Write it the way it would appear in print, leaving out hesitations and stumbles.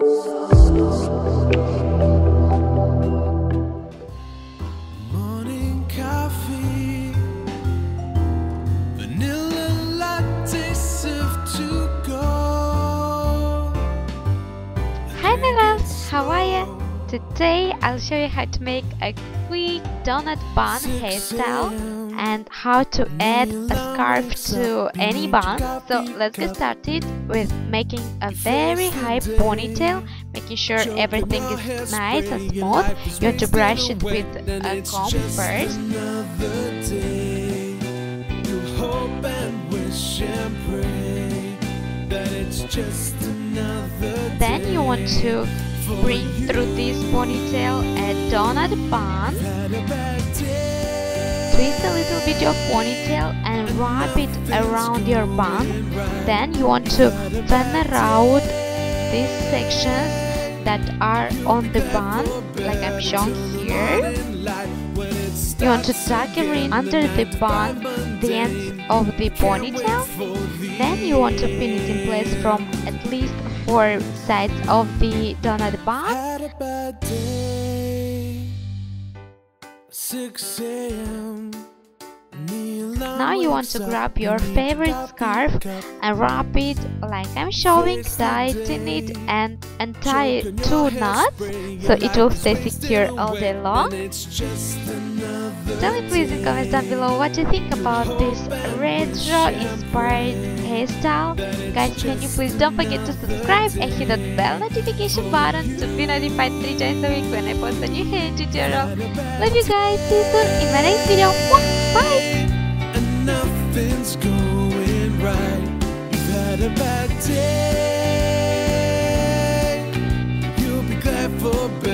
Morning coffee, vanilla latte served to go. Hi my loves, how are you? Today I'll show you how to make a quick donut bun hairstyle and how to add a scarf to any bun. So let's get started with making a very high ponytail, making sure everything is nice and smooth. You have to brush it with a comb first. Then you want to bring through this ponytail a donut bun. Twist a little bit your ponytail and wrap it around your bun. Then you want to turn around these sections that are on the bun, like I'm showing here. You want to tuck in under the bun the ends of the ponytail. Then you want to pin it in place from at least 4 sides of the donut bun. 6 a.m. Now you want to grab your favorite scarf and wrap it like I'm showing, tighten it and tie 2 knots so it will stay secure all day long. Tell me please in comments down below what you think about this retro inspired hairstyle. Guys, can you please don't forget to subscribe and hit that bell notification button to be notified 3 times a week when I post a new hair tutorial. Love you guys, see you soon in my next video. Bye! And nothing's going right. You've had a bad day. You'll be glad for better.